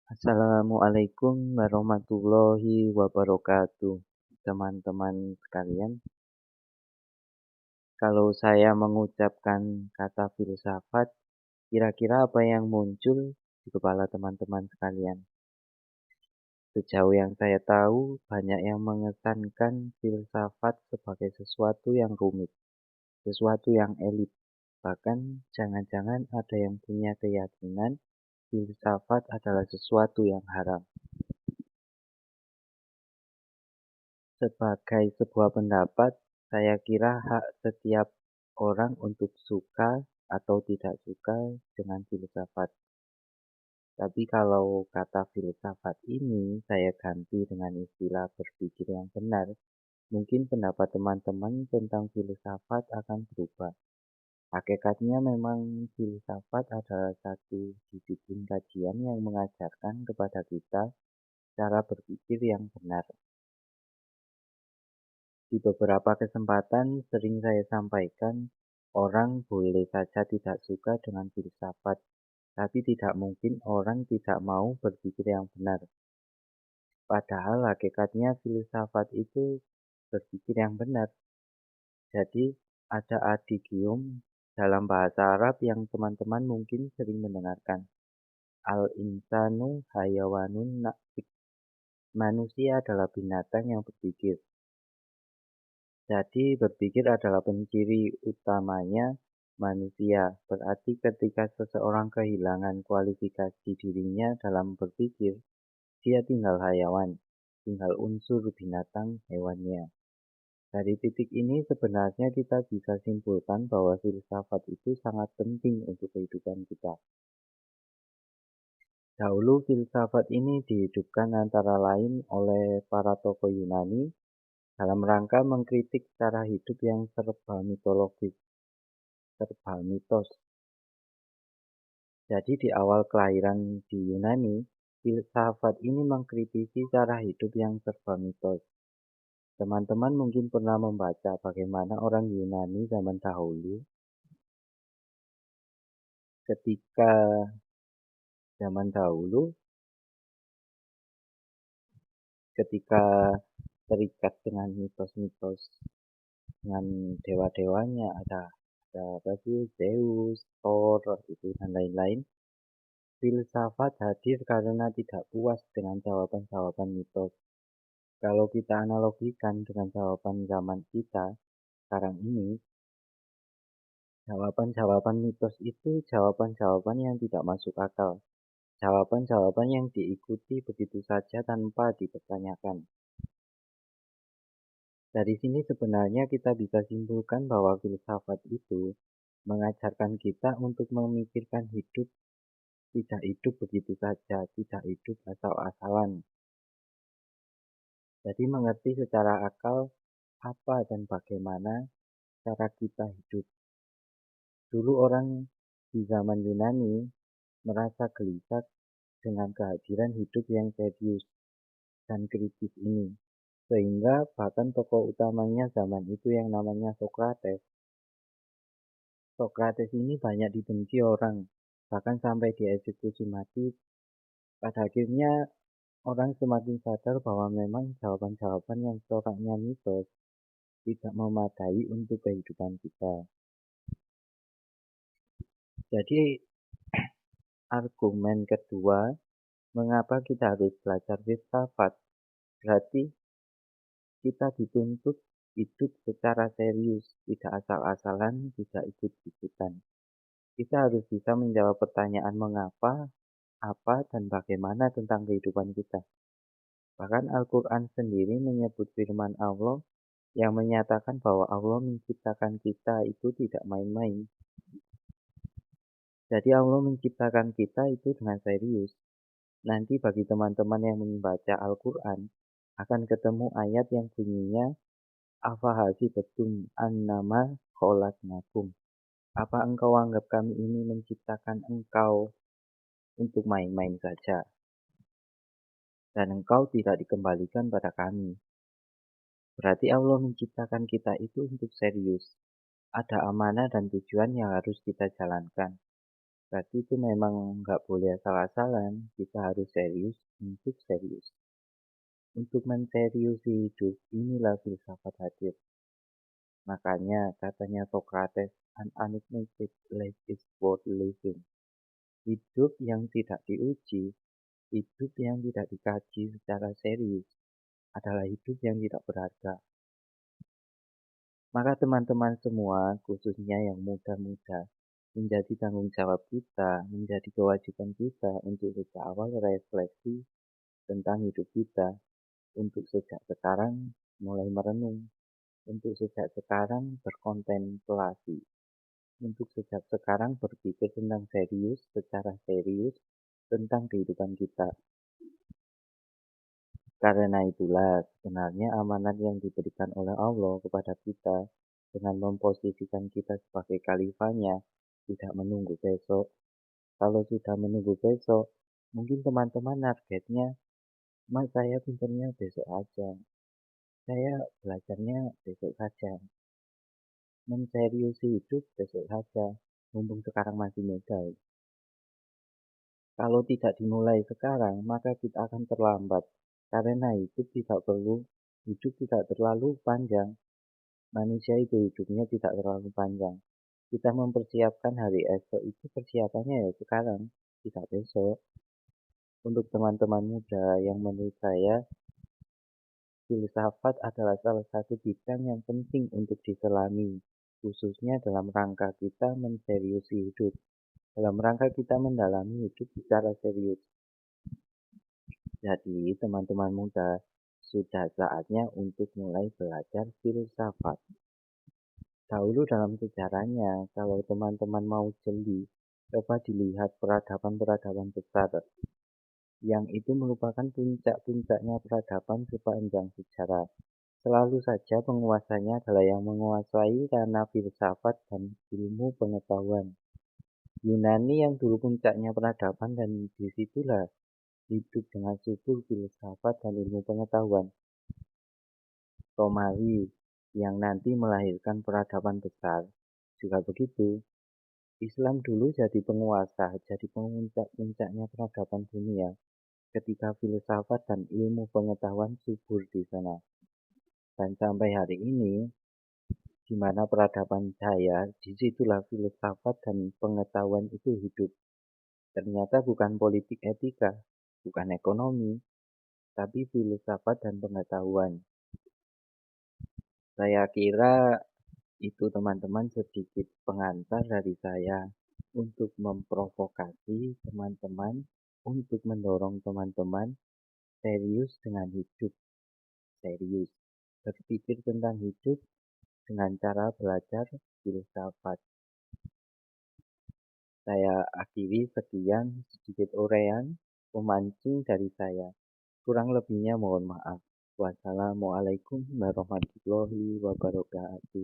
Assalamualaikum warahmatullahi wabarakatuh. Teman-teman sekalian, kalau saya mengucapkan kata filsafat, kira-kira apa yang muncul di kepala teman-teman sekalian? Sejauh yang saya tahu, banyak yang mengesankan filsafat sebagai sesuatu yang rumit, sesuatu yang elit. Bahkan jangan-jangan ada yang punya keyakinan filsafat adalah sesuatu yang haram. Sebagai sebuah pendapat, saya kira hak setiap orang untuk suka atau tidak suka dengan filsafat. Tapi kalau kata filsafat ini saya ganti dengan istilah berpikir yang benar, mungkin pendapat teman-teman tentang filsafat akan berubah. Hakikatnya memang filsafat adalah satu disiplin kajian yang mengajarkan kepada kita cara berpikir yang benar. Di beberapa kesempatan sering saya sampaikan, orang boleh saja tidak suka dengan filsafat, tapi tidak mungkin orang tidak mau berpikir yang benar. Padahal hakikatnya filsafat itu berpikir yang benar. Jadi ada adigium dalam bahasa Arab yang teman-teman mungkin sering mendengarkan. Al-insanu hayawanun na'tik. Manusia adalah binatang yang berpikir. Jadi berpikir adalah penciri utamanya manusia. Berarti ketika seseorang kehilangan kualifikasi dirinya dalam berpikir, dia tinggal hayawan, tinggal unsur binatang hewannya. Dari titik ini sebenarnya kita bisa simpulkan bahwa filsafat itu sangat penting untuk kehidupan kita. Dahulu filsafat ini dihidupkan antara lain oleh para tokoh Yunani dalam rangka mengkritik cara hidup yang serba mitologis, serba mitos. Jadi di awal kelahiran di Yunani, filsafat ini mengkritisi cara hidup yang serba mitos. Teman-teman mungkin pernah membaca bagaimana orang Yunani zaman dahulu ketika zaman dahulu ketika terikat dengan mitos-mitos dengan dewa-dewanya ada apa sih Zeus, Thor itu dan lain-lain. Filsafat hadir karena tidak puas dengan jawaban-jawaban mitos. Kalau kita analogikan dengan jawaban zaman kita sekarang ini, jawaban-jawaban mitos itu jawaban-jawaban yang tidak masuk akal. Jawaban-jawaban yang diikuti begitu saja tanpa dipertanyakan. Dari sini sebenarnya kita bisa simpulkan bahwa filsafat itu mengajarkan kita untuk memikirkan hidup, tidak hidup begitu saja, tidak hidup asal-asalan. Jadi mengerti secara akal apa dan bagaimana cara kita hidup. Dulu orang di zaman Yunani merasa gelisah dengan kehadiran hidup yang serius dan kritis ini. Sehingga bahkan tokoh utamanya zaman itu yang namanya Sokrates. Sokrates ini banyak dibenci orang, bahkan sampai dieksekusi mati. Pada akhirnya orang semakin sadar bahwa memang jawaban-jawaban yang coraknya mitos tidak memadai untuk kehidupan kita. Jadi argumen kedua, mengapa kita harus belajar filsafat? Berarti kita dituntut hidup secara serius, tidak asal-asalan, tidak ikut-ikutan. Kita harus bisa menjawab pertanyaan mengapa, apa, dan bagaimana tentang kehidupan kita. Bahkan Al-Quran sendiri menyebut firman Allah yang menyatakan bahwa Allah menciptakan kita itu tidak main-main. Jadi Allah menciptakan kita itu dengan serius. Nanti bagi teman-teman yang membaca Al-Quran, akan ketemu ayat yang bunyinya Afahasibatum annama khalaqnakum. Apa engkau anggap kami ini menciptakan engkau untuk main-main saja? Dan engkau tidak dikembalikan pada kami. Berarti Allah menciptakan kita itu untuk serius. Ada amanah dan tujuan yang harus kita jalankan. Berarti itu memang nggak boleh asal-asalan, kita harus serius untuk serius. Untuk menseriusi hidup, inilah filsafat hadir. Makanya katanya Socrates, an unlimited life is worth living. Hidup yang tidak diuji, hidup yang tidak dikaji secara serius, adalah hidup yang tidak berharga. Maka teman-teman semua, khususnya yang muda-muda, menjadi tanggung jawab kita, menjadi kewajiban kita untuk sejak awal refleksi tentang hidup kita, untuk sejak sekarang mulai merenung, untuk sejak sekarang berkontemplasi, untuk sejak sekarang berpikir tentang serius, secara serius, tentang kehidupan kita. Karena itulah sebenarnya amanat yang diberikan oleh Allah kepada kita dengan memposisikan kita sebagai khalifahnya tidak menunggu besok. Kalau sudah menunggu besok, mungkin teman-teman targetnya, "Mas, saya pinternya besok aja. Saya belajarnya besok saja. Menseriusi hidup besok saja. Mumpung sekarang masih muda." Kalau tidak dimulai sekarang, maka kita akan terlambat. Karena hidup tidak terlalu panjang. Manusia itu hidupnya tidak terlalu panjang. Kita mempersiapkan hari esok itu persiapannya ya sekarang, tidak besok. Untuk teman-teman muda yang menurut saya, filsafat adalah salah satu bidang yang penting untuk diselami, khususnya dalam rangka kita menseriusi hidup, dalam rangka kita mendalami hidup secara serius. Jadi, teman-teman muda, sudah saatnya untuk mulai belajar filsafat. Dahulu dalam sejarahnya, kalau teman-teman mau jeli, coba dilihat peradaban-peradaban besar, yang itu merupakan puncak-puncaknya peradaban sepanjang sejarah. Selalu saja penguasanya adalah yang menguasai karena filsafat dan ilmu pengetahuan. Yunani yang dulu puncaknya peradaban dan disitulah hidup dengan subur filsafat dan ilmu pengetahuan. Romawi yang nanti melahirkan peradaban besar juga begitu. Islam dulu jadi penguasa, jadi puncak-puncaknya peradaban dunia ketika filsafat dan ilmu pengetahuan subur di sana. Dan sampai hari ini, di mana peradaban jaya, disitulah filsafat dan pengetahuan itu hidup. Ternyata bukan politik etika, bukan ekonomi, tapi filsafat dan pengetahuan. Saya kira itu teman-teman sedikit pengantar dari saya untuk memprovokasi teman-teman, untuk mendorong teman-teman serius dengan hidup, serius berpikir tentang hidup dengan cara belajar filsafat. Saya akhiri sekian sedikit uraian pemancing dari saya. Kurang lebihnya mohon maaf. Wassalamualaikum warahmatullahi wabarakatuh.